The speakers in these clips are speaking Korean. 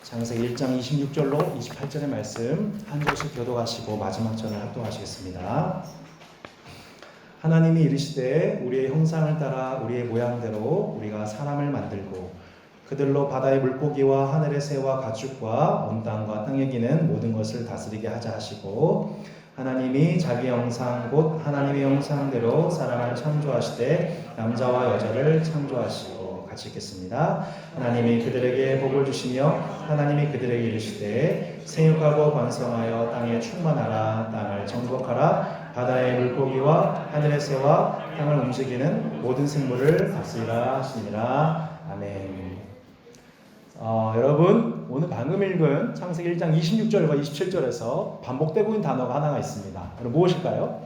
창세기 1장 26절로 28절의 말씀 한 절씩 교독하시고 마지막 절을 합독하시겠습니다. 하나님이 이르시되 우리의 형상을 따라 우리의 모양대로 우리가 사람을 만들고 그들로 바다의 물고기와 하늘의 새와 가축과 온 땅과 땅에 기는 모든 것을 다스리게 하자 하시고, 하나님이 자기 형상 곧 하나님의 형상대로 사람을 창조하시되 남자와 여자를 창조하시고. 같이 읽겠습니다. 하나님이 그들에게 복을 주시며 하나님이 그들에게 이르시되 생육하고 번성하여 땅에 충만하라. 땅을 정복하라. 바다의 물고기와 하늘의 새와 땅을 움직이는 모든 생물을 다스리라 하시니라. 아멘. 여러분, 오늘 방금 읽은 창세기 1장 26절과 27절에서 반복되고 있는 단어가 하나가 있습니다. 여러분, 무엇일까요?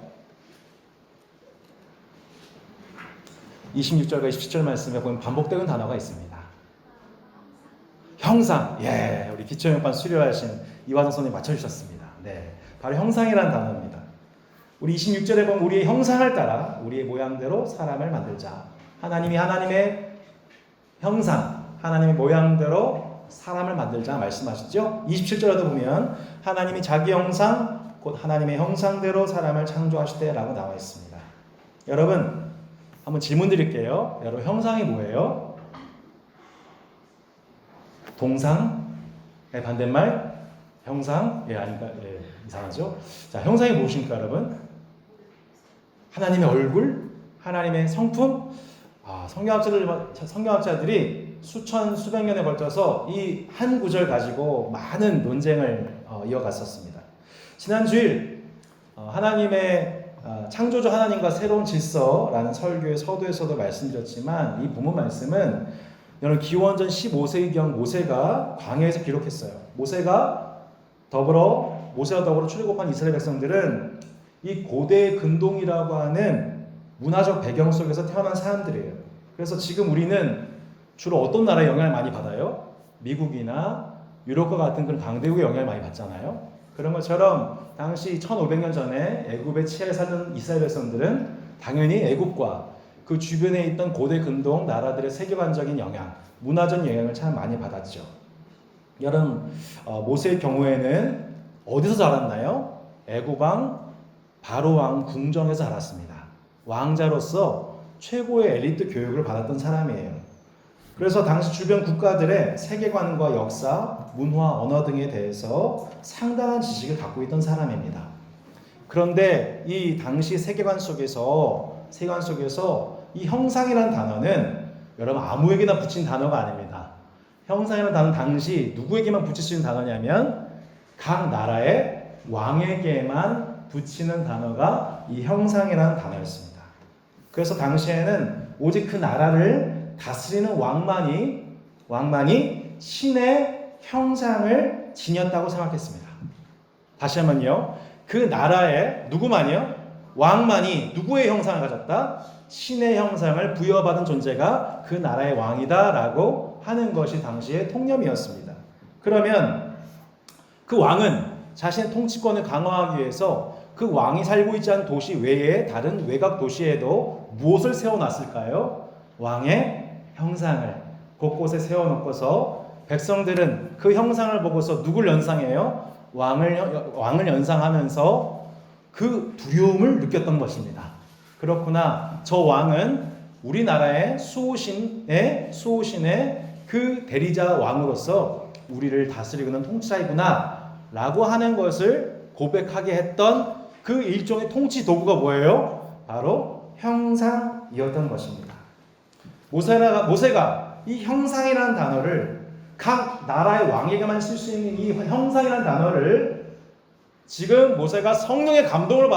26절과 27절 말씀에 보면 반복되는 단어가 있습니다. 형상. 예, 우리 기초연합반 수료하신 이화정 선생님이 맞춰주셨습니다. 네, 바로 형상이라는 단어입니다. 우리 26절에 보면 우리의 형상을 따라 우리의 모양대로 사람을 만들자. 하나님이 하나님의 형상, 하나님의 모양대로 사람을 만들자 말씀하시죠. 27절에도 보면 하나님이 자기 형상 곧 하나님의 형상대로 사람을 창조하시되 라고 나와 있습니다. 여러분, 한번 질문 드릴게요. 여러분, 형상이 뭐예요? 동상의 반대말? 형상? 아닌가? 이상하죠? 자, 형상이 무엇입니까, 여러분? 하나님의 얼굴? 하나님의 성품? 성경학자들이 수백 년에 걸쳐서 이 한 구절 가지고 많은 논쟁을 이어갔었습니다. 지난 주일 하나님의 창조주 하나님과 새로운 질서라는 설교의 서두에서도 말씀드렸지만, 이 본문 말씀은 여러분 기원전 15세기경 모세가 광야에서 기록했어요. 모세와 더불어 출애굽한 이스라엘 백성들은 이 고대 근동이라고 하는 문화적 배경 속에서 태어난 사람들이에요. 그래서 지금 우리는 주로 어떤 나라의 영향을 많이 받아요? 미국이나 유럽과 같은 그런 강대국의 영향을 많이 받잖아요. 그런 것처럼 당시 1500년 전에 애굽의 치하에 살던 이스라엘 백성들은 당연히 애굽과 그 주변에 있던 고대 근동 나라들의 세계관적인 영향, 문화적 영향을 참 많이 받았죠. 여러분, 모세의 경우에는 어디서 자랐나요? 애굽 왕 바로 왕 궁정에서 자랐습니다. 왕자로서 최고의 엘리트 교육을 받았던 사람이에요. 그래서 당시 주변 국가들의 세계관과 역사, 문화, 언어 등에 대해서 상당한 지식을 갖고 있던 사람입니다. 그런데 이 당시 세계관 속에서 이 형상이라는 단어는 여러분 아무에게나 붙인 단어가 아닙니다. 형상이라는 단어는 당시 누구에게만 붙일 수 있는 단어냐면 각 나라의 왕에게만 붙이는 단어가 이 형상이라는 단어였습니다. 그래서 당시에는 오직 그 나라를 다스리는 왕만이 신의 형상을 지녔다고 생각했습니다. 다시 한번요. 그 나라의 누구만이요? 왕만이 누구의 형상을 가졌다? 신의 형상을 부여받은 존재가 그 나라의 왕이다라고 하는 것이 당시의 통념이었습니다. 그러면 그 왕은 자신의 통치권을 강화하기 위해서 그 왕이 살고 있지 않은 도시 외에 다른 외곽 도시에도 무엇을 세워놨을까요? 왕의 형상을 곳곳에 세워놓고서 백성들은 그 형상을 보고서 누굴 연상해요? 왕을 연상하면서 그 두려움을 느꼈던 것입니다. 그렇구나, 저 왕은 우리나라의 수호신의 그 대리자 왕으로서 우리를 다스리고 있는 통치자이구나 라고 하는 것을 고백하게 했던 그 일종의 통치 도구가 뭐예요? 바로 형상이었던 것입니다. 모세가 이 형상이라는 단어를 각 나라의 왕에게만 쓸 수 있는 이 형상이라는 단어를 지금 모세가 성령의 감동을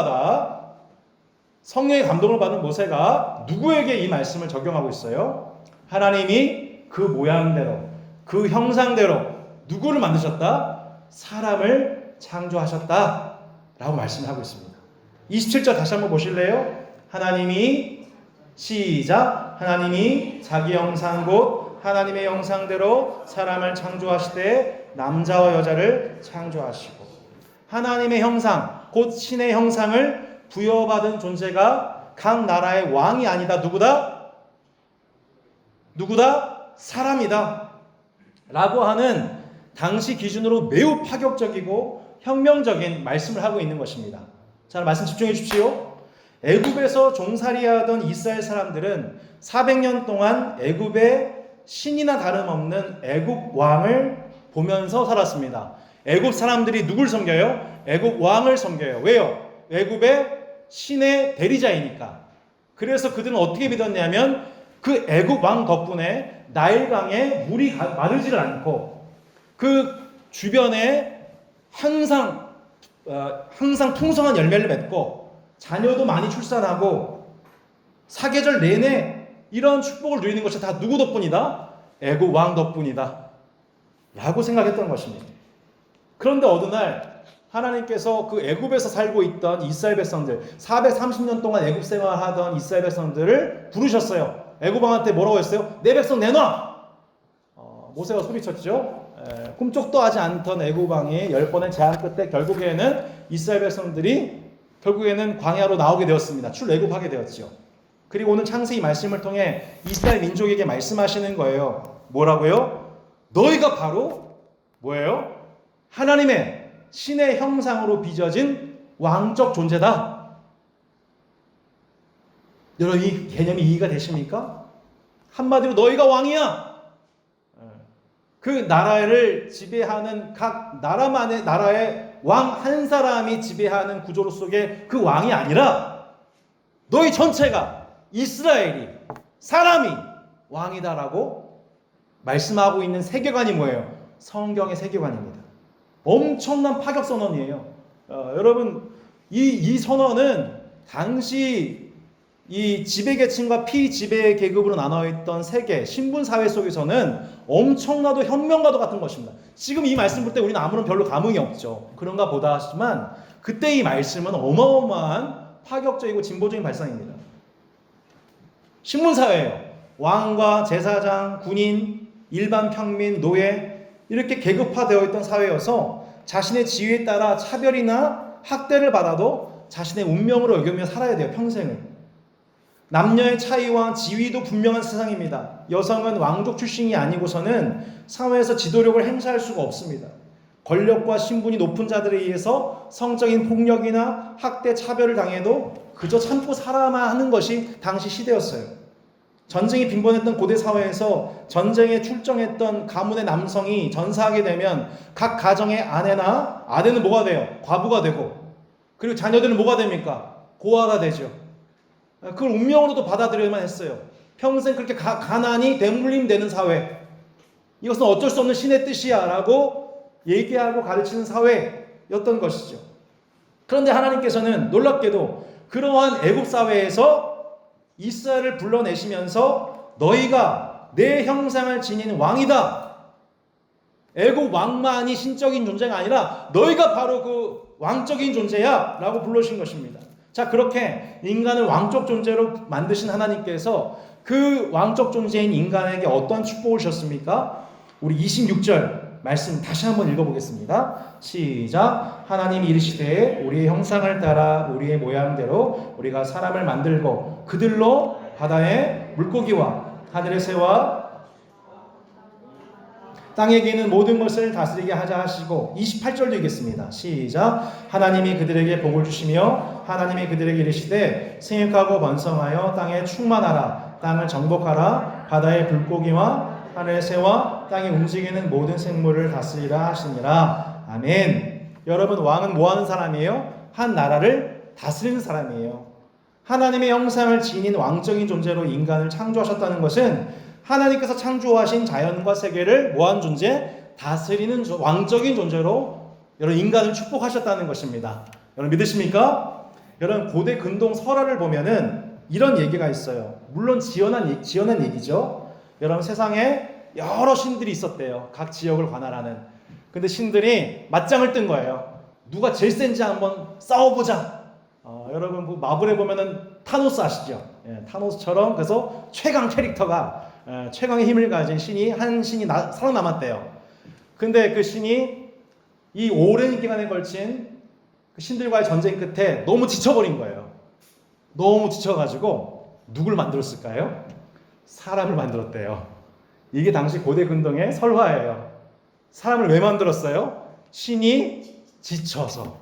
받은 모세가 누구에게 이 말씀을 적용하고 있어요? 하나님이 그 모양대로, 그 형상대로 누구를 만드셨다? 사람을 창조하셨다 라고 말씀하고 있습니다. 27절 다시 한번 보실래요? 하나님이 자기 형상 곧 하나님의 형상대로 사람을 창조하시되 남자와 여자를 창조하시고. 하나님의 형상 곧 신의 형상을 부여받은 존재가 각 나라의 왕이 아니다. 누구다? 사람이다 라고 하는 당시 기준으로 매우 파격적이고 혁명적인 말씀을 하고 있는 것입니다. 자, 말씀 집중해 주십시오. 애굽에서 종살이하던 이스라엘 사람들은 400년 동안 애굽의 신이나 다름없는 애굽 왕을 보면서 살았습니다. 애굽 사람들이 누굴 섬겨요? 애굽 왕을 섬겨요. 왜요? 애굽의 신의 대리자이니까. 그래서 그들은 어떻게 믿었냐면 그 애굽 왕 덕분에 나일강에 물이 마르지를 않고 그 주변에 항상 풍성한 열매를 맺고 자녀도 많이 출산하고 사계절 내내 이런 축복을 누리는 것이 다 누구 덕분이다? 애굽 왕 덕분이다 라고 생각했던 것입니다. 그런데 어느 날 하나님께서 그 애굽에서 살고 있던 이스라엘 백성들, 430년 동안 애굽 생활하던 이스라엘 백성들을 부르셨어요. 애굽 왕한테 뭐라고 했어요? 내 백성 내놔! 모세가 소리쳤죠. 꿈쩍도 하지 않던 애굽 왕이 10번의 제한 끝에 결국에는 이스라엘 백성들이 결국에는 광야로 나오게 되었습니다. 출애굽하게 되었죠. 그리고 오늘 창세기 말씀을 통해 이스라엘 민족에게 말씀하시는 거예요. 뭐라고요? 너희가 바로 뭐예요? 하나님의 신의 형상으로 빚어진 왕적 존재다. 여러분 이 개념이 이해가 되십니까? 한마디로 너희가 왕이야. 그 나라를 지배하는 각 나라만의 나라의 왕 한 사람이 지배하는 구조 속의 그 왕이 아니라 너희 전체가 이스라엘이 사람이 왕이다라고 말씀하고 있는 세계관이 뭐예요? 성경의 세계관입니다. 엄청난 파격 선언이에요. 여러분 이 선언은 당시 이 지배계층과 피지배 계급으로 나눠 있던 세계 신분 사회 속에서는 엄청나도 혁명과도 같은 것입니다. 지금 이 말씀 볼 때 우리는 아무런 별로 감흥이 없죠. 그런가 보다 하지만 그때 이 말씀은 어마어마한 파격적이고 진보적인 발상입니다. 신분 사회예요. 왕과 제사장, 군인, 일반 평민, 노예 이렇게 계급화되어 있던 사회여서 자신의 지위에 따라 차별이나 학대를 받아도 자신의 운명으로 여기며 살아야 돼요. 평생을. 남녀의 차이와 지위도 분명한 세상입니다. 여성은 왕족 출신이 아니고서는 사회에서 지도력을 행사할 수가 없습니다. 권력과 신분이 높은 자들에 의해서 성적인 폭력이나 학대, 차별을 당해도 그저 참고 살아야만 하는 것이 당시 시대였어요. 전쟁이 빈번했던 고대 사회에서 전쟁에 출정했던 가문의 남성이 전사하게 되면 각 가정의 아내는 뭐가 돼요? 과부가 되고, 그리고 자녀들은 뭐가 됩니까? 고아가 되죠. 그걸 운명으로도 받아들여야만 했어요. 평생 그렇게 가난이 대물림되는 사회. 이것은 어쩔 수 없는 신의 뜻이야 라고 얘기하고 가르치는 사회였던 것이죠. 그런데 하나님께서는 놀랍게도 그러한 애국 사회에서 이스라엘을 불러내시면서 너희가 내 형상을 지닌 왕이다. 애국 왕만이 신적인 존재가 아니라 너희가 바로 그 왕적인 존재야 라고 불러주신 것입니다. 자, 그렇게 인간을 왕적 존재로 만드신 하나님께서 그 왕적 존재인 인간에게 어떤 축복을 주셨습니까? 우리 26절 말씀 다시 한번 읽어보겠습니다. 시작. 하나님이 이르시되 우리의 형상을 따라 우리의 모양대로 우리가 사람을 만들고 그들로 바다의 물고기와 하늘의 새와 땅에 기는 모든 것을 다스리게 하자 하시고 28절도 읽겠습니다. 시작. 하나님이 그들에게 복을 주시며 하나님이 그들에게 이르시되 생육하고 번성하여 땅에 충만하라. 땅을 정복하라. 바다의 물고기와 하늘의 새와 땅에 움직이는 모든 생물을 다스리라 하시니라. 아멘. 여러분, 왕은 뭐하는 사람이에요? 한 나라를 다스리는 사람이에요. 하나님의 형상을 지닌 왕적인 존재로 인간을 창조하셨다는 것은 하나님께서 창조하신 자연과 세계를 뭐한 존재? 다스리는 왕적인 존재로 여러분 인간을 축복하셨다는 것입니다. 여러분 믿으십니까? 여러분 고대 근동 설화를 보면은 이런 얘기가 있어요. 물론 지어낸 얘기죠. 여러분 세상에 여러 신들이 있었대요. 각 지역을 관할하는. 근데 신들이 맞짱을 뜬 거예요. 누가 제일 센지 한번 싸워보자. 여러분 그 마블에 보면은 타노스 아시죠? 예, 타노스처럼 그래서 최강 캐릭터가 최강의 힘을 가진 한 신이 살아남았대요. 근데 그 신이 이 오랜 기간에 걸친 그 신들과의 전쟁 끝에 너무 지쳐버린 거예요. 너무 지쳐가지고 누굴 만들었을까요? 사람을 만들었대요. 이게 당시 고대 근동의 설화예요. 사람을 왜 만들었어요? 신이 지쳐서.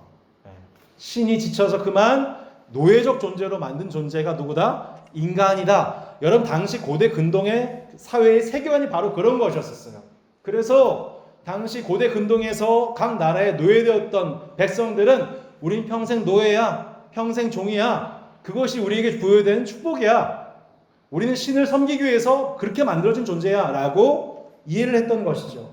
신이 지쳐서 그만 노예적 존재로 만든 존재가 누구다? 인간이다. 여러분, 당시 고대 근동의 사회의 세계관이 바로 그런 것이었어요. 그래서 당시 고대 근동에서 각 나라에 노예되었던 백성들은 우린 평생 노예야, 평생 종이야. 그것이 우리에게 부여된 축복이야. 우리는 신을 섬기기 위해서 그렇게 만들어진 존재야 라고 이해를 했던 것이죠.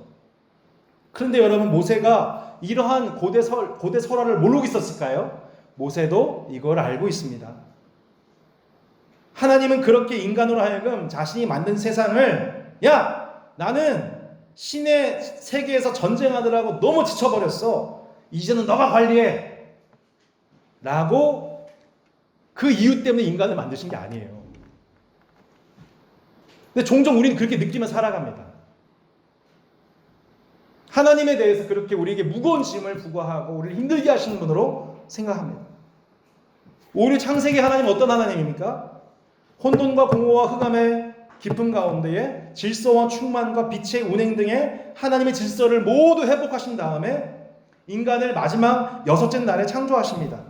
그런데 여러분, 모세가 이러한 고대 설화를 모르고 있었을까요? 모세도 이걸 알고 있습니다. 하나님은 그렇게 인간으로 하여금 자신이 만든 세상을, 야, 나는 신의 세계에서 전쟁하느라고 너무 지쳐버렸어. 이제는 너가 관리해. 라고 그 이유 때문에 인간을 만드신 게 아니에요. 근데 종종 우리는 그렇게 느끼며 살아갑니다. 하나님에 대해서 그렇게 우리에게 무거운 짐을 부과하고 우리를 힘들게 하시는 분으로 생각합니다. 오히려 창세기 하나님은 어떤 하나님입니까? 혼돈과 공허와 흑암의 깊은 가운데에 질서와 충만과 빛의 운행 등의 하나님의 질서를 모두 회복하신 다음에 인간을 마지막 6째 날에 창조하십니다.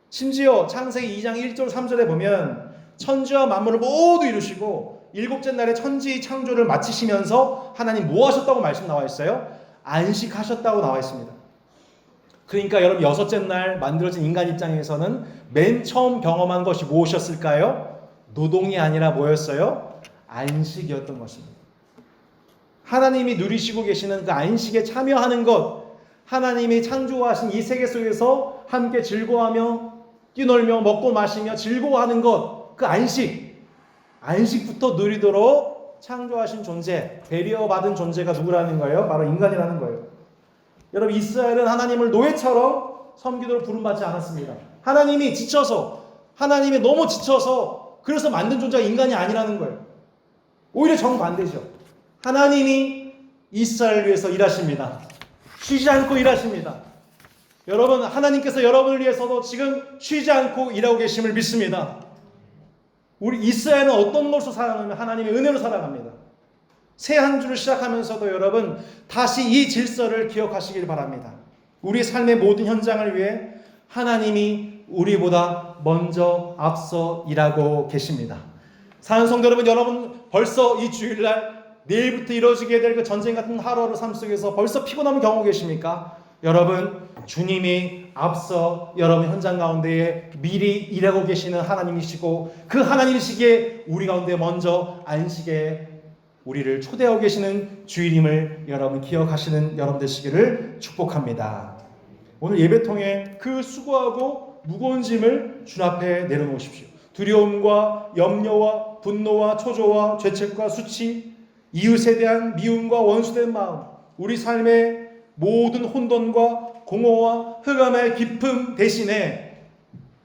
심지어 창세기 2장 1절 3절에 보면 천지와 만물을 모두 이루시고 7째 날에 천지 창조를 마치시면서 하나님 뭐 하셨다고 말씀 나와 있어요? 안식하셨다고 나와 있습니다. 그러니까 여러분, 6째 날 만들어진 인간 입장에서는 맨 처음 경험한 것이 무엇이었을까요? 노동이 아니라 뭐였어요? 안식이었던 것입니다. 하나님이 누리시고 계시는 그 안식에 참여하는 것, 하나님이 창조하신 이 세계 속에서 함께 즐거워하며 뛰놀며 먹고 마시며 즐거워하는 것, 그 안식부터 누리도록 창조하신 존재, 배려받은 존재가 누구라는 거예요? 바로 인간이라는 거예요. 여러분, 이스라엘은 하나님을 노예처럼 섬기도록 부름받지 않았습니다. 하나님이 너무 지쳐서 그래서 만든 존재가 인간이 아니라는 거예요. 오히려 정반대죠. 하나님이 이스라엘을 위해서 일하십니다. 쉬지 않고 일하십니다. 여러분, 하나님께서 여러분을 위해서도 지금 쉬지 않고 일하고 계심을 믿습니다. 우리 이스라엘은 어떤 것으로 살아가냐면 하나님의 은혜로 살아갑니다. 새 한 주를 시작하면서도 여러분, 다시 이 질서를 기억하시길 바랍니다. 우리 삶의 모든 현장을 위해 하나님이 우리보다 먼저 앞서 일하고 계십니다. 사랑하는 성도 여러분, 벌써 이 주일날 내일부터 이루어지게 될 그 전쟁 같은 하루하루 삶 속에서 벌써 피곤함을 경험하고 계십니까? 여러분, 주님이 앞서 여러분 현장 가운데에 미리 일하고 계시는 하나님이시고, 그 하나님이시기에 우리 가운데 먼저 안식에 우리를 초대하고 계시는 주일임을 여러분 기억하시는 여러분 되시기를 축복합니다. 오늘 예배 통해 그 수고하고 무거운 짐을 주 앞에 내려놓으십시오. 두려움과 염려와 분노와 초조와 죄책과 수치, 이웃에 대한 미움과 원수된 마음, 우리 삶의 모든 혼돈과 공허와 흑암의 깊음 대신에,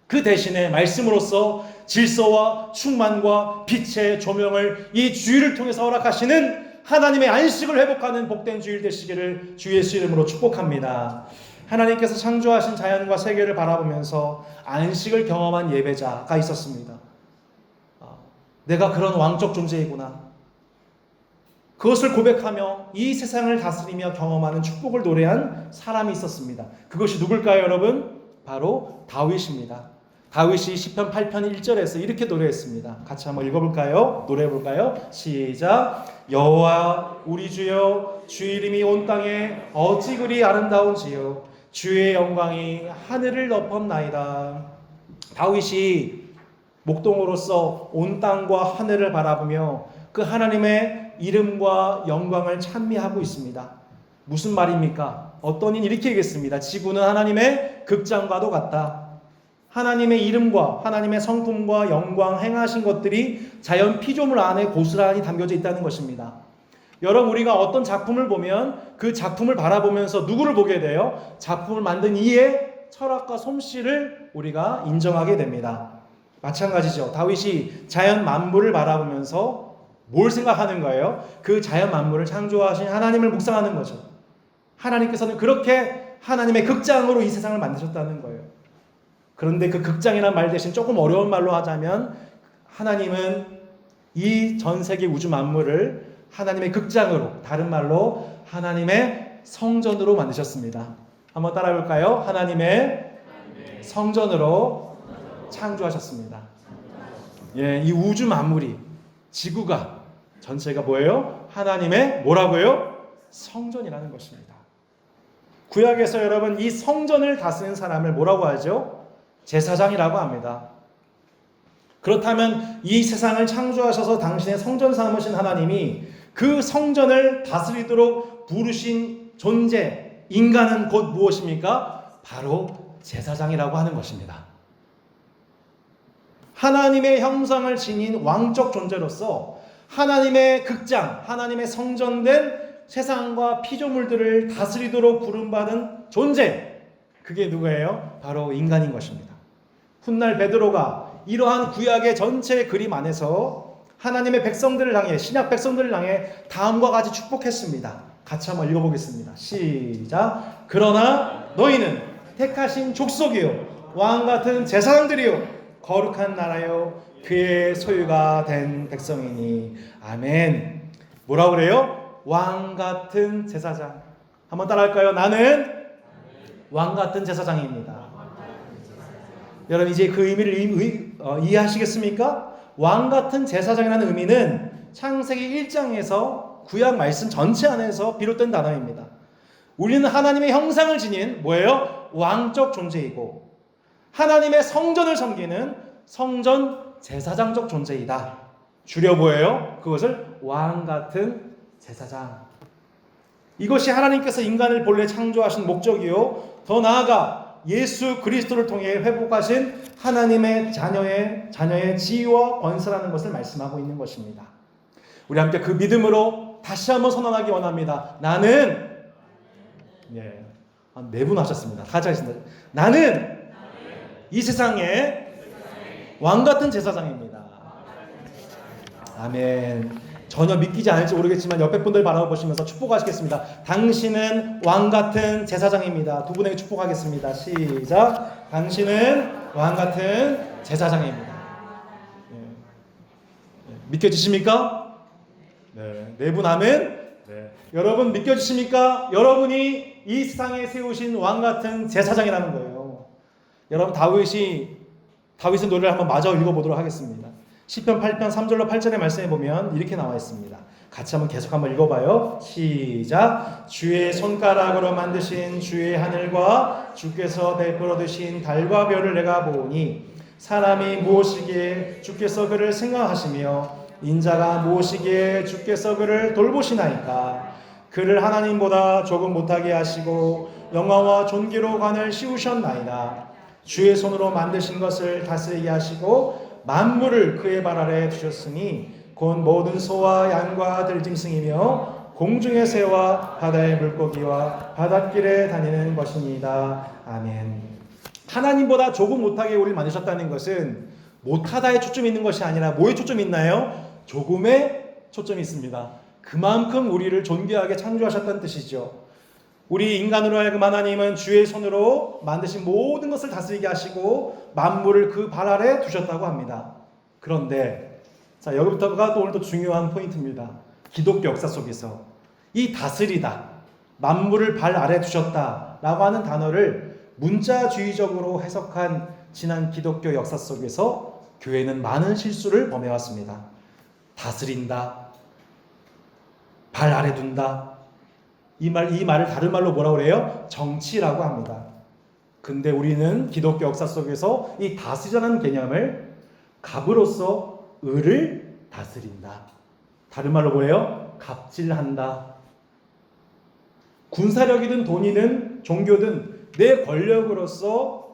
그 대신에 말씀으로써 질서와 충만과 빛의 조명을 이 주일을 통해서 허락하시는 하나님의 안식을 회복하는 복된 주일 되시기를 주 예수 이름으로 축복합니다. 하나님께서 창조하신 자연과 세계를 바라보면서 안식을 경험한 예배자가 있었습니다. 내가 그런 왕적 존재이구나. 그것을 고백하며 이 세상을 다스리며 경험하는 축복을 노래한 사람이 있었습니다. 그것이 누굴까요, 여러분? 바로 다윗입니다. 다윗이 시편 8편 1절에서 이렇게 노래했습니다. 같이 한번 읽어볼까요? 노래해볼까요? 시작. 여호와 우리 주여, 주의 이름이 온 땅에 어찌 그리 아름다운지요, 주의 영광이 하늘을 덮었나이다. 다윗이 목동으로서 온 땅과 하늘을 바라보며 그 하나님의 이름과 영광을 찬미하고 있습니다. 무슨 말입니까? 어떤 이는 이렇게 얘기했습니다. 지구는 하나님의 극장과도 같다. 하나님의 이름과 하나님의 성품과 영광 행하신 것들이 자연 피조물 안에 고스란히 담겨져 있다는 것입니다. 여러분, 우리가 어떤 작품을 보면 그 작품을 바라보면서 누구를 보게 돼요? 작품을 만든 이의 철학과 솜씨를 우리가 인정하게 됩니다. 마찬가지죠. 다윗이 자연 만물을 바라보면서 뭘 생각하는 거예요? 그 자연 만물을 창조하신 하나님을 묵상하는 거죠. 하나님께서는 그렇게 하나님의 극장으로 이 세상을 만드셨다는 거예요. 그런데 그 극장이라는 말 대신 조금 어려운 말로 하자면, 하나님은 이 전 세계 우주 만물을 하나님의 극장으로, 다른 말로 하나님의 성전으로 만드셨습니다. 한번 따라해 볼까요? 하나님의 성전으로 창조하셨습니다. 예, 이 우주 만물이, 지구가 전체가 뭐예요? 하나님의 뭐라고요? 성전이라는 것입니다. 구약에서 여러분 이 성전을 다스리는 사람을 뭐라고 하죠? 제사장이라고 합니다. 그렇다면 이 세상을 창조하셔서 당신의 성전 삼으신 하나님이 그 성전을 다스리도록 부르신 존재, 인간은 곧 무엇입니까? 바로 제사장이라고 하는 것입니다. 하나님의 형상을 지닌 왕적 존재로서 하나님의 극장, 하나님의 성전된 세상과 피조물들을 다스리도록 부름받은 존재, 그게 누구예요? 바로 인간인 것입니다. 훗날 베드로가 이러한 구약의 전체 그림 안에서 하나님의 백성들을 향해, 신약 백성들을 향해 다음과 같이 축복했습니다. 같이 한번 읽어보겠습니다. 시작. 그러나 너희는 택하신 족속이요 왕같은 제사장들이요 거룩한 나라요 그의 소유가 된 백성이니. 아멘. 뭐라고 그래요? 왕같은 제사장. 한번 따라할까요? 나는 왕같은 제사장입니다. 여러분 이제 그 의미를 이해하시겠습니까? 왕같은 제사장이라는 의미는 창세기 1장에서 구약 말씀 전체 안에서 비롯된 단어입니다. 우리는 하나님의 형상을 지닌 뭐예요? 왕적 존재이고 하나님의 성전을 섬기는 성전 제사장적 존재이다. 줄여 뭐예요? 그것을 왕같은 제사장. 이것이 하나님께서 인간을 본래 창조하신 목적이요 더 나아가 예수 그리스도를 통해 회복하신 하나님의 자녀의 지위와 권세라는 것을 말씀하고 있는 것입니다. 우리 함께 그 믿음으로 다시 한번 선언하기 원합니다. 나는 네 분 하셨습니다. 다 같이 하겠습니다. 나는 이 세상의 왕같은 제사장입니다. 아멘. 전혀 믿기지 않을지 모르겠지만 옆에 분들 바라보시면서 축복하시겠습니다. 당신은 왕같은 제사장입니다. 두 분에게 축복하겠습니다. 시작. 당신은 왕같은 제사장입니다. 믿겨지십니까? 네 분 아멘. 여러분 믿겨지십니까? 여러분이 이 세상에 세우신 왕같은 제사장이라는 거예요. 여러분 다윗의 노래를 한번 마저 읽어보도록 하겠습니다. 시편 8편 3절로 8절의 말씀에 보면 이렇게 나와 있습니다. 같이 계속 한번 읽어봐요. 시작. 주의 손가락으로 만드신 주의 하늘과 주께서 베풀어 두신 달과 별을 내가 보니 사람이 무엇이기에 주께서 그를 생각하시며 인자가 무엇이기에 주께서 그를 돌보시나이까. 그를 하나님보다 조금 못하게 하시고 영화와 존귀로 관을 씌우셨나이다. 주의 손으로 만드신 것을 다스리게 하시고 만물을 그의 발 아래 두셨으니 곧 모든 소와 양과 들짐승이며 공중의 새와 바다의 물고기와 바닷길에 다니는 것이니이다. 아멘. 하나님보다 조금 못하게 우리를 만드셨다는 것은 못하다에 초점이 있는 것이 아니라 뭐에 초점이 있나요? 조금에 초점이 있습니다. 그만큼 우리를 존귀하게 창조하셨다는 뜻이죠. 우리 인간으로 하여금 하나님은 주의 손으로 만드신 모든 것을 다스리게 하시고 만물을 그 발 아래 두셨다고 합니다. 그런데 자, 여기부터가 또 오늘 또 중요한 포인트입니다. 기독교 역사 속에서 이 다스리다, 만물을 발 아래 두셨다 라고 하는 단어를 문자주의적으로 해석한 지난 기독교 역사 속에서 교회는 많은 실수를 범해왔습니다. 다스린다, 발 아래 둔다, 이 말을 다른 말로 뭐라고 그래요? 정치라고 합니다. 근데 우리는 기독교 역사 속에서 이 다스리자는 개념을 갑으로서 을을 다스린다. 다른 말로 뭐예요? 갑질한다. 군사력이든 돈이든 종교든 내 권력으로서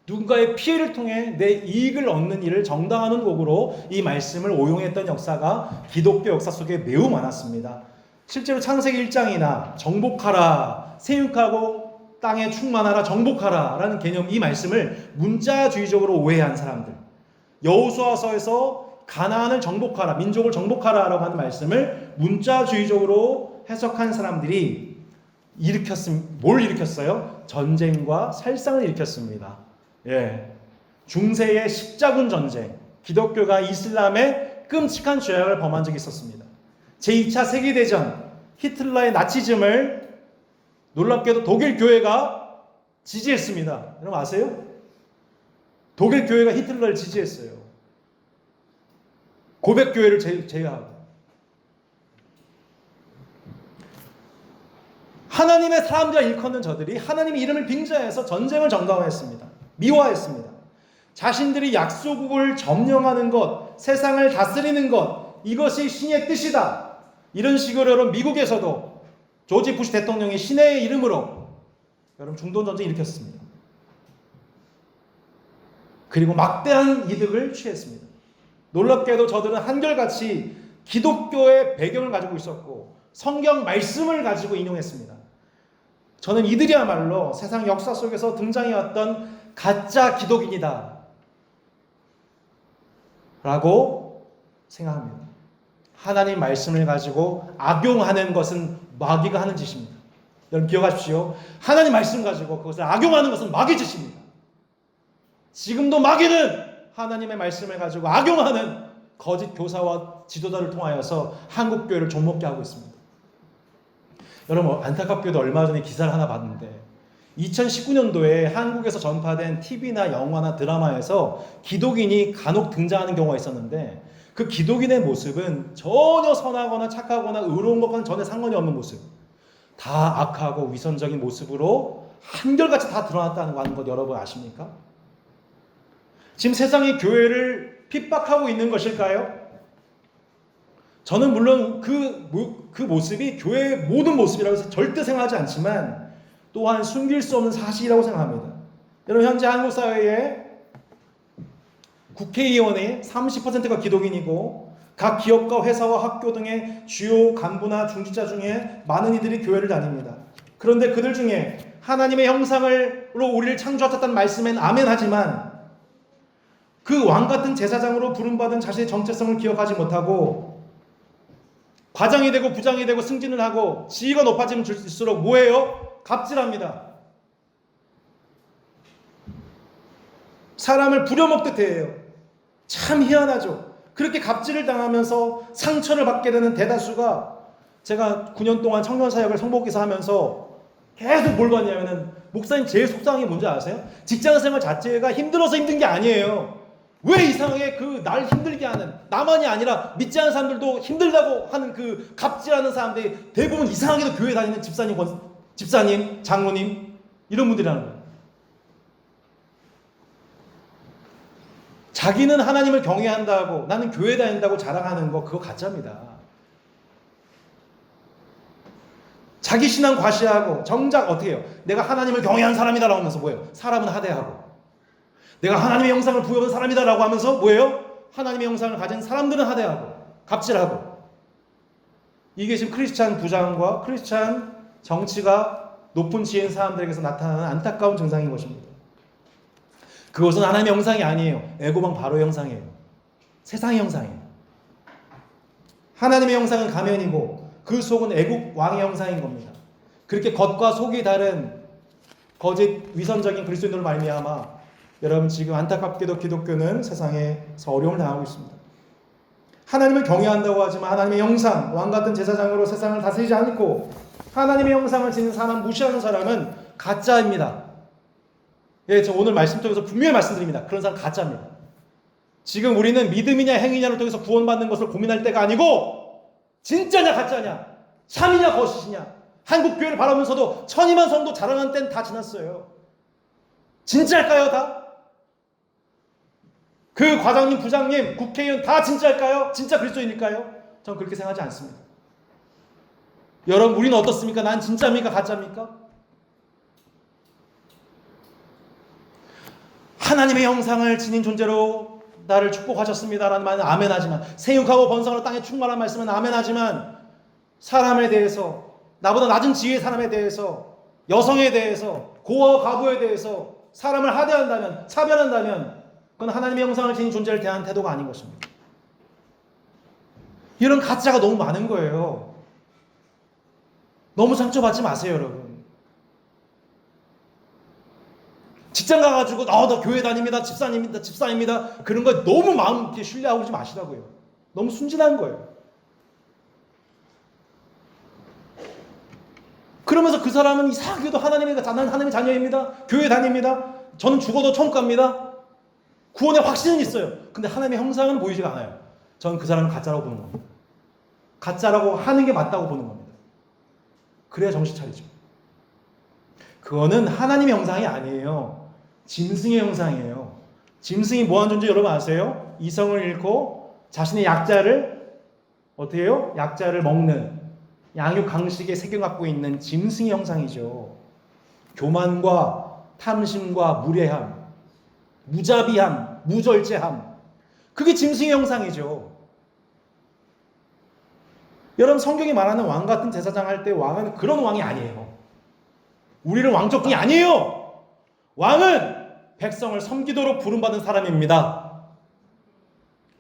누군가의 피해를 통해 내 이익을 얻는 일을 정당화하는 곡으로 이 말씀을 오용했던 역사가 기독교 역사 속에 매우 많았습니다. 실제로 창세기 1장이나 정복하라, 생육하고 땅에 충만하라, 정복하라 라는 개념, 이 말씀을 문자주의적으로 오해한 사람들, 여호수아서에서 가나안을 정복하라, 민족을 정복하라 라고 하는 말씀을 문자주의적으로 해석한 사람들이 뭘 일으켰어요? 전쟁과 살상을 일으켰습니다. 중세의 십자군 전쟁, 기독교가 이슬람의 끔찍한 죄악을 범한 적이 있었습니다. 제2차 세계대전, 히틀러의 나치즘을 놀랍게도 독일 교회가 지지했습니다. 여러분 아세요? 독일 교회가 히틀러를 지지했어요. 고백 교회를 제외하고. 하나님의 사람들과 일컫는 저들이 하나님의 이름을 빙자해서 전쟁을 정당화했습니다. 미화했습니다. 자신들이 약소국을 점령하는 것, 세상을 다스리는 것, 이것이 신의 뜻이다. 이런 식으로 여러분 미국에서도 조지 부시 대통령이 신의 이름으로 여러분 중동 전쟁을 일으켰습니다. 그리고 막대한 이득을 취했습니다. 놀랍게도 저들은 한결같이 기독교의 배경을 가지고 있었고 성경 말씀을 가지고 인용했습니다. 저는 이들이야말로 세상 역사 속에서 등장해왔던 가짜 기독인이다 라고 생각합니다. 하나님 말씀을 가지고 악용하는 것은 마귀가 하는 짓입니다. 여러분 기억하십시오. 하나님 말씀 가지고 그것을 악용하는 것은 마귀 짓입니다. 지금도 마귀는 하나님의 말씀을 가지고 악용하는 거짓 교사와 지도자를 통하여서 한국 교회를 좀먹게 하고 있습니다. 여러분 안타깝게도 얼마 전에 기사를 하나 봤는데 2019년도에 한국에서 전파된 TV나 영화나 드라마에서 기독인이 간혹 등장하는 경우가 있었는데 그 기독인의 모습은 전혀 선하거나 착하거나 의로운 것과는 전혀 상관이 없는 모습, 다 악하고 위선적인 모습으로 한결같이 다 드러났다는 거 하는 것 여러분 아십니까? 지금 세상이 교회를 핍박하고 있는 것일까요? 저는 물론 그 모습이 교회의 모든 모습이라고 해서 절대 생각하지 않지만 또한 숨길 수 없는 사실이라고 생각합니다. 여러분 현재 한국 사회에 국회의원의 30%가 기독인이고 각 기업과 회사와 학교 등의 주요 간부나 중직자 중에 많은 이들이 교회를 다닙니다. 그런데 그들 중에 하나님의 형상으로 우리를 창조하셨다는 말씀엔 아멘하지만 그 왕같은 제사장으로 부름받은 자신의 정체성을 기억하지 못하고 과장이 되고 부장이 되고 승진을 하고 지위가 높아지면 줄수록 뭐예요? 갑질합니다. 사람을 부려먹듯 해요. 참 희한하죠. 그렇게 갑질을 당하면서 상처를 받게 되는 대다수가 제가 9년 동안 청년사역을 성복기사 하면서 계속 뭘 봤냐면은 목사님 제일 속상한 게 뭔지 아세요? 직장생활 자체가 힘들어서 힘든 게 아니에요. 왜 이상하게 그 날 힘들게 하는 나만이 아니라 믿지 않는 사람들도 힘들다고 하는 그 갑질하는 사람들이 대부분 이상하게도 교회 다니는 집사님, 장로님 이런 분들이라는 거예요. 자기는 하나님을 경외한다고 나는 교회 다닌다고 자랑하는 거 그거 가짜입니다. 자기 신앙 과시하고 정작 어떻게 해요? 내가 하나님을 경외하는 사람이다라고 하면서 뭐예요? 사람은 하대하고 내가 하나님의 형상을 부여한 사람이다라고 하면서 뭐예요? 하나님의 형상을 가진 사람들은 하대하고 갑질하고 이게 지금 크리스찬 부장과 크리스찬 정치가 높은 지혜인 사람들에게서 나타나는 안타까운 증상인 것입니다. 그것은 하나님의 형상이 아니에요. 애고방 바로의 형상이에요. 세상의 형상이에요. 하나님의 형상은 가면이고 그 속은 애국 왕의 형상인 겁니다. 그렇게 겉과 속이 다른 거짓 위선적인 그리스도인들로 말미암아 여러분 지금 안타깝게도 기독교는 세상에서 어려움을 당하고 있습니다. 하나님을 경외한다고 하지만 하나님의 형상, 왕같은 제사장으로 세상을 다스리지 않고 하나님의 형상을 지닌 사람 무시하는 사람은 가짜입니다. 예, 저 오늘 말씀 통해서 분명히 말씀드립니다. 그런 사람 가짜입니다. 지금 우리는 믿음이냐 행위냐를 통해서 구원받는 것을 고민할 때가 아니고 진짜냐 가짜냐, 참이냐 거짓이냐. 한국 교회를 바라보면서도 1200만 성도 자랑하는 때는 다 지났어요. 진짜일까요 다? 그 과장님, 부장님, 국회의원 다 진짜일까요? 진짜 그리스도인일까요? 저는 그렇게 생각하지 않습니다. 여러분 우리는 어떻습니까? 난 진짜입니까? 가짜입니까? 하나님의 형상을 지닌 존재로 나를 축복하셨습니다라는 말은 아멘하지만 생육하고 번성으로 땅에 충만한 말씀은 아멘하지만 사람에 대해서 나보다 낮은 지위의 사람에 대해서 여성에 대해서 고아와 과부에 대해서 사람을 하대한다면 차별한다면 그건 하나님의 형상을 지닌 존재를 대하는 태도가 아닌 것입니다. 이런 가짜가 너무 많은 거예요. 너무 상처받지 마세요 여러분. 직장 가가지고 나 교회 다닙니다. 집사입니다. 그런 거 너무 마음 이렇게 신뢰하고 그러지 마시라고요. 너무 순진한 거예요. 그러면서 그 사람은 이상하게도 하나님의 자녀입니다. 교회 다닙니다. 저는 죽어도 천국 갑니다. 구원의 확신은 있어요. 근데 하나님의 형상은 보이지가 않아요. 저는 그 사람을 가짜라고 보는 겁니다. 가짜라고 하는 게 맞다고 보는 겁니다. 그래야 정신 차리죠. 그거는 하나님의 형상이 아니에요. 짐승의 형상이에요. 짐승이 뭐하는 존재 여러분 아세요? 이성을 잃고 자신의 약자를 어떻게 해요? 약자를 먹는 양육 강식에 새겨 갖고 있는 짐승의 형상이죠. 교만과 탐심과 무례함, 무자비함, 무절제함. 그게 짐승의 형상이죠. 여러분 성경이 말하는 왕 같은 제사장 할 때 왕은 그런 왕이 아니에요. 우리는 왕족이 아니에요. 왕은 백성을 섬기도록 부름받은 사람입니다.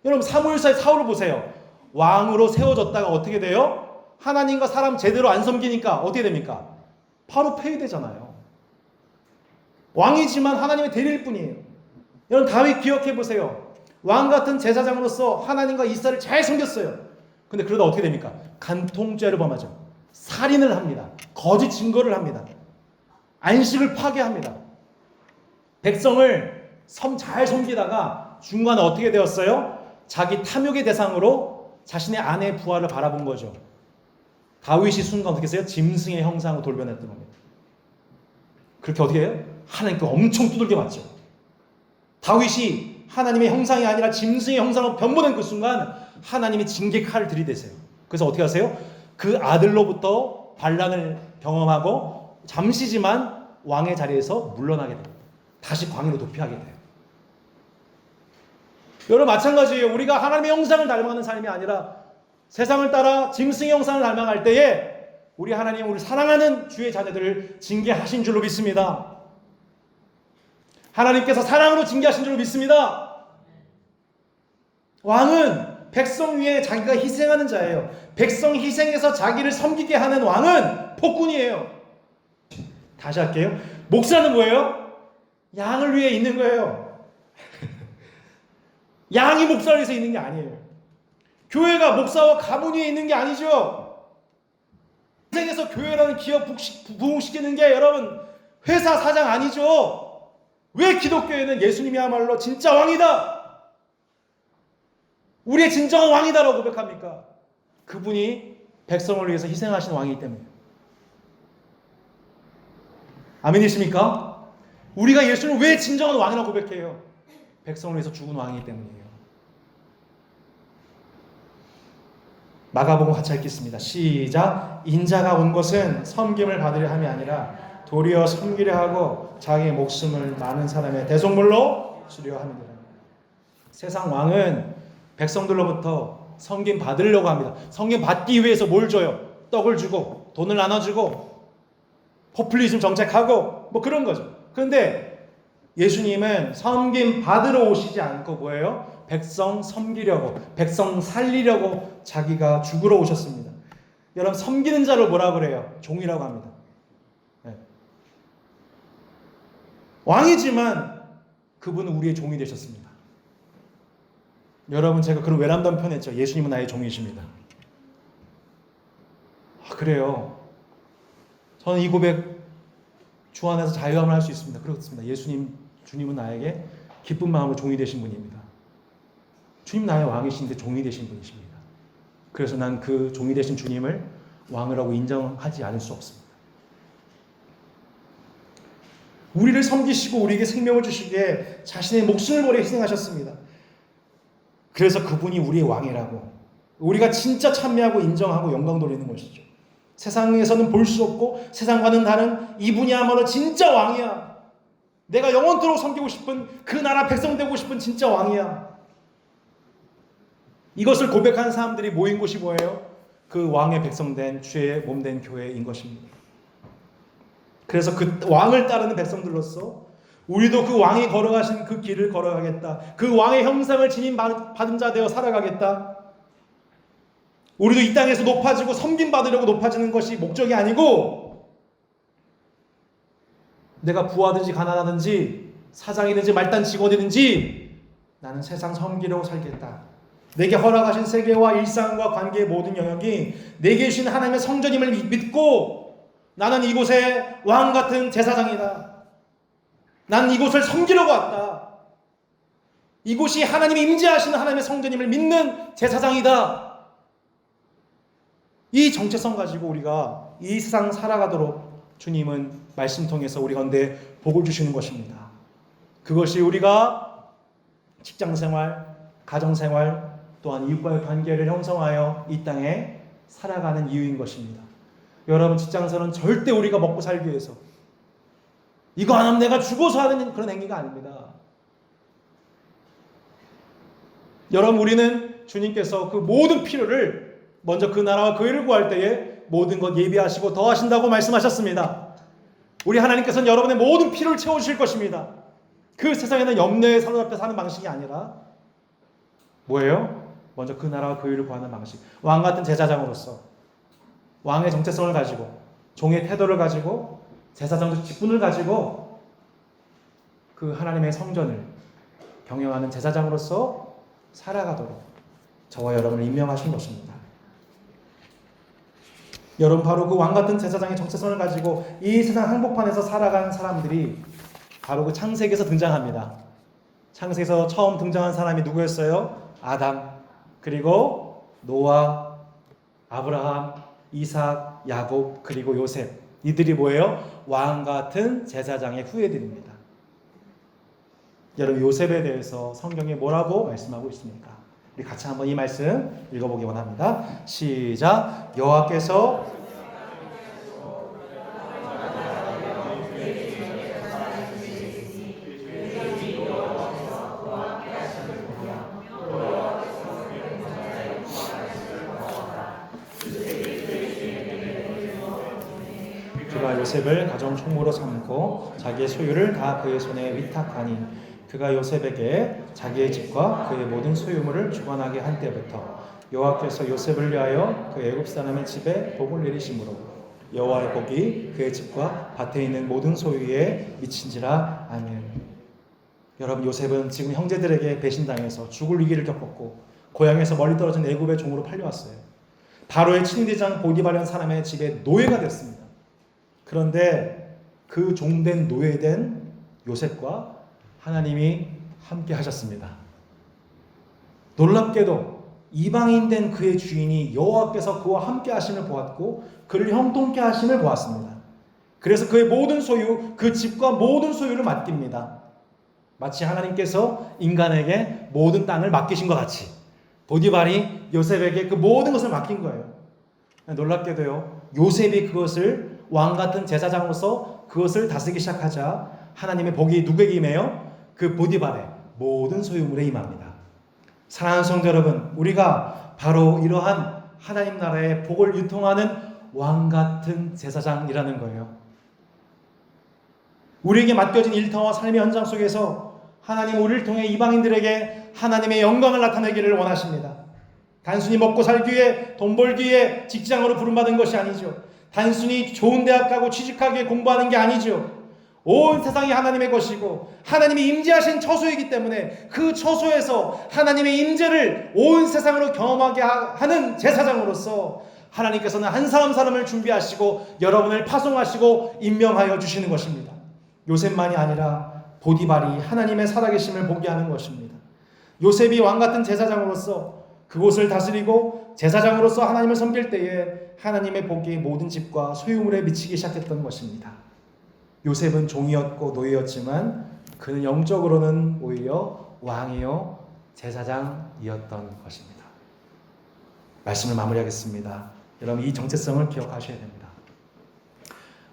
여러분 사무엘사의 사울을 보세요. 왕으로 세워졌다가 어떻게 돼요? 하나님과 사람 제대로 안 섬기니까 어떻게 됩니까? 바로 폐위되잖아요. 왕이지만 하나님의 대리일 뿐이에요. 여러분 다윗 기억해 보세요. 왕 같은 제사장으로서 하나님과 이스라엘을 잘 섬겼어요. 근데 그러다 어떻게 됩니까? 간통죄를 범하죠. 살인을 합니다. 거짓 증거를 합니다. 안식을 파괴합니다. 백성을 잘 섬기다가 중간에 어떻게 되었어요? 자기 탐욕의 대상으로 자신의 아내의 부하를 바라본 거죠. 다윗이 순간 어떻게 했어요? 짐승의 형상으로 돌변했던 겁니다. 그렇게 어떻게 해요? 하나님께 엄청 두들겨 맞죠. 다윗이 하나님의 형상이 아니라 짐승의 형상으로 변모된 그 순간 하나님이 징계 칼을 들이대세요. 그래서 어떻게 하세요? 그 아들로부터 반란을 경험하고 잠시지만 왕의 자리에서 물러나게 됩니다. 다시 광야로 도피하게 돼요. 여러분 마찬가지예요. 우리가 하나님의 형상을 닮아가는 삶이 아니라 세상을 따라 짐승의 형상을 닮아갈 때에 우리 하나님 우리 사랑하는 주의 자녀들을 징계하신 줄로 믿습니다. 하나님께서 사랑으로 징계하신 줄로 믿습니다. 왕은 백성 위에 자기가 희생하는 자예요. 백성 희생해서 자기를 섬기게 하는 왕은 폭군이에요. 다시 할게요. 목사는 뭐예요? 양을 위해 있는 거예요. 양이 목사를 위해서 있는 게 아니에요. 교회가 목사와 가문 위에 있는 게 아니죠. 희생해서 교회라는 기업 부흥시키는 게 여러분 회사 사장 아니죠. 왜 기독교회는 예수님이야말로 진짜 왕이다, 우리의 진정한 왕이다라고 고백합니까? 그분이 백성을 위해서 희생하신 왕이기 때문에. 아멘이십니까? 우리가 예수를 왜 진정한 왕이라고 고백해요? 백성을 위해서 죽은 왕이기 때문이에요. 마가복음 같이 읽겠습니다. 시작. 인자가 온 것은 섬김을 받으려 함이 아니라 도리어 섬기려 하고 자기의 목숨을 많은 사람의 대속물로 주려 함이니라. 세상 왕은 백성들로부터 섬김 받으려고 합니다. 섬김 받기 위해서 뭘 줘요? 떡을 주고 돈을 나눠주고 포퓰리즘 정책하고 뭐 그런 거죠. 그런데 예수님은 섬김 받으러 오시지 않고 뭐예요? 백성 섬기려고, 백성 살리려고 자기가 죽으러 오셨습니다. 여러분 섬기는 자를 뭐라 그래요? 종이라고 합니다. 네. 왕이지만 그분은 우리의 종이 되셨습니다. 여러분 제가 그런 외람단 표현했죠. 예수님은 나의 종이십니다. 그래요. 저는 이 고백 주 안에서 자유함을 할 수 있습니다. 그렇습니다. 주님은 나에게 기쁜 마음으로 종이 되신 분입니다. 주님 나의 왕이신데 종이 되신 분이십니다. 그래서 난 그 종이 되신 주님을 왕이라고 인정하지 않을 수 없습니다. 우리를 섬기시고 우리에게 생명을 주시기에 자신의 목숨을 버려 희생하셨습니다. 그래서 그분이 우리의 왕이라고 우리가 진짜 찬미하고 인정하고 영광 돌리는 것이죠. 세상에서는 볼 수 없고 세상과는 다른 이분이야말로 진짜 왕이야. 내가 영원토록 섬기고 싶은 그 나라 백성 되고 싶은 진짜 왕이야. 이것을 고백하는 사람들이 모인 곳이 뭐예요? 그 왕의 백성된 주의 몸된 교회인 것입니다. 그래서 그 왕을 따르는 백성들로서 우리도 그 왕이 걸어가신 그 길을 걸어가겠다. 그 왕의 형상을 지닌 받은 자 되어 살아가겠다. 우리도 이 땅에서 높아지고 섬김받으려고 높아지는 것이 목적이 아니고 내가 부하든지 가난하든지 사장이든지 말단 직원이든지 나는 세상 섬기려고 살겠다. 내게 허락하신 세계와 일상과 관계의 모든 영역이 내게 주신 하나님의 성전임을 믿고 나는 이곳의 왕 같은 제사장이다. 나는 이곳을 섬기려고 왔다. 이곳이 하나님이 임재하시는 하나님의 성전임을 믿는 제사장이다. 이 정체성 가지고 우리가 이 세상 살아가도록 주님은 말씀 통해서 우리 가운데 복을 주시는 것입니다. 그것이 우리가 직장생활, 가정생활, 또한 이웃과의 관계를 형성하여 이 땅에 살아가는 이유인 것입니다. 여러분, 직장에서는 절대 우리가 먹고 살기 위해서 이거 안 하면 내가 죽어서 하는 그런 행위가 아닙니다. 여러분, 우리는 주님께서 그 모든 필요를 먼저 그 나라와 그 의를 구할 때에 모든 것 예비하시고 더하신다고 말씀하셨습니다. 우리 하나님께서는 여러분의 모든 필요를 채워주실 것입니다. 그 세상에는 염려에 사로잡혀 사는 방식이 아니라 뭐예요? 먼저 그 나라와 그 의를 구하는 방식. 왕 같은 제사장으로서 왕의 정체성을 가지고 종의 태도를 가지고 제사장적 직분을 가지고 그 하나님의 성전을 경영하는 제사장으로서 살아가도록 저와 여러분을 임명하신 것입니다. 여러분, 바로 그 왕 같은 제사장의 정체성을 가지고 이 세상 한복판에서 살아가는 사람들이 바로 그 창세기에서 등장합니다. 창세기에서 처음 등장한 사람이 누구였어요? 아담, 그리고 노아, 아브라함, 이삭, 야곱, 그리고 요셉. 이들이 뭐예요? 왕 같은 제사장의 후예들입니다. 여러분, 요셉에 대해서 성경에 뭐라고 말씀하고 있습니까? 우리 같이 한번 이 말씀 읽어보기 원합니다. 시작. 여호와께서 그가 요셉을 가정 총무로 삼고 자기의 소유를 다 그의 손에 위탁하니 그가 요셉에게 자기의 집과 그의 모든 소유물을 주관하게 한 때부터 여호와께서 요셉을 위하여 그 애굽 사람의 집에 복을 내리심으로 여호와의 복이 그의 집과 밭에 있는 모든 소유에 미친지라. 아멘. 여러분, 요셉은 지금 형제들에게 배신당해서 죽을 위기를 겪었고 고향에서 멀리 떨어진 애굽의 종으로 팔려왔어요. 바로의 친위대장 보디발이라는 사람의 집에 노예가 됐습니다. 그런데 그 종된 노예된 요셉과 하나님이 함께 하셨습니다. 놀랍게도 이방인된 그의 주인이 여호와께서 그와 함께 하심을 보았고 그를 형통케 하심을 보았습니다. 그래서 그의 모든 소유, 그 집과 모든 소유를 맡깁니다. 마치 하나님께서 인간에게 모든 땅을 맡기신 것 같이 보디발이 요셉에게 그 모든 것을 맡긴 거예요. 놀랍게도요, 요셉이 그것을 왕 같은 제사장으로서 그것을 다스리기 시작하자 하나님의 복이 누구에게 임해요? 그 보디발의 모든 소유물에 임합니다. 사랑하는 성도 여러분, 우리가 바로 이러한 하나님 나라의 복을 유통하는 왕 같은 제사장이라는 거예요. 우리에게 맡겨진 일터와 삶의 현장 속에서 하나님 우리를 통해 이방인들에게 하나님의 영광을 나타내기를 원하십니다. 단순히 먹고 살기 위해, 돈 벌기 위해 직장으로 부름받은 것이 아니죠. 단순히 좋은 대학 가고 취직하기 위해 공부하는 게 아니죠. 온 세상이 하나님의 것이고 하나님이 임재하신 처소이기 때문에 그 처소에서 하나님의 임재를 온 세상으로 경험하게 하는 제사장으로서 하나님께서는 한 사람 사람을 준비하시고 여러분을 파송하시고 임명하여 주시는 것입니다. 요셉만이 아니라 보디발이 하나님의 살아계심을 보게 하는 것입니다. 요셉이 왕같은 제사장으로서 그곳을 다스리고 제사장으로서 하나님을 섬길 때에 하나님의 복이 모든 집과 소유물에 미치기 시작했던 것입니다. 요셉은 종이었고 노예였지만 그는 영적으로는 오히려 왕이요 제사장이었던 것입니다. 말씀을 마무리하겠습니다. 여러분, 이 정체성을 기억하셔야 됩니다.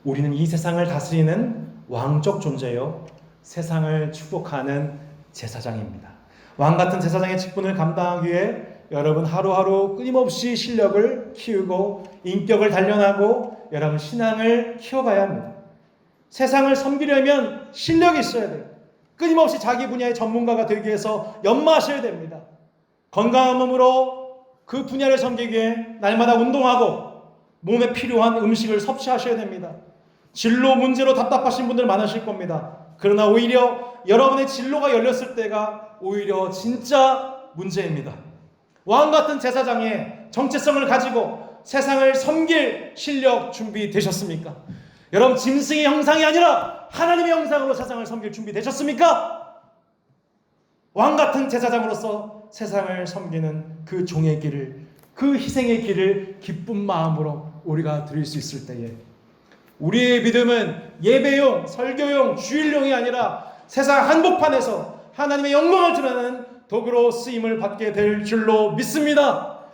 우리는 이 세상을 다스리는 왕적 존재요 세상을 축복하는 제사장입니다. 왕같은 제사장의 직분을 감당하기 위해 여러분 하루하루 끊임없이 실력을 키우고 인격을 단련하고 여러분 신앙을 키워가야 합니다. 세상을 섬기려면 실력이 있어야 돼요. 끊임없이 자기 분야의 전문가가 되기 위해서 연마하셔야 됩니다. 건강한 몸으로 그 분야를 섬기기 위해 날마다 운동하고 몸에 필요한 음식을 섭취하셔야 됩니다. 진로 문제로 답답하신 분들 많으실 겁니다. 그러나 오히려 여러분의 진로가 열렸을 때가 오히려 진짜 문제입니다. 왕같은 제사장의 정체성을 가지고 세상을 섬길 실력 준비되셨습니까? 여러분, 짐승의 형상이 아니라 하나님의 형상으로 세상을 섬길 준비 되셨습니까? 왕같은 제사장으로서 세상을 섬기는 그 종의 길을, 그 희생의 길을 기쁜 마음으로 우리가 드릴 수 있을 때에 우리의 믿음은 예배용, 설교용, 주일용이 아니라 세상 한복판에서 하나님의 영광을 드러내는 도구로 쓰임을 받게 될 줄로 믿습니다.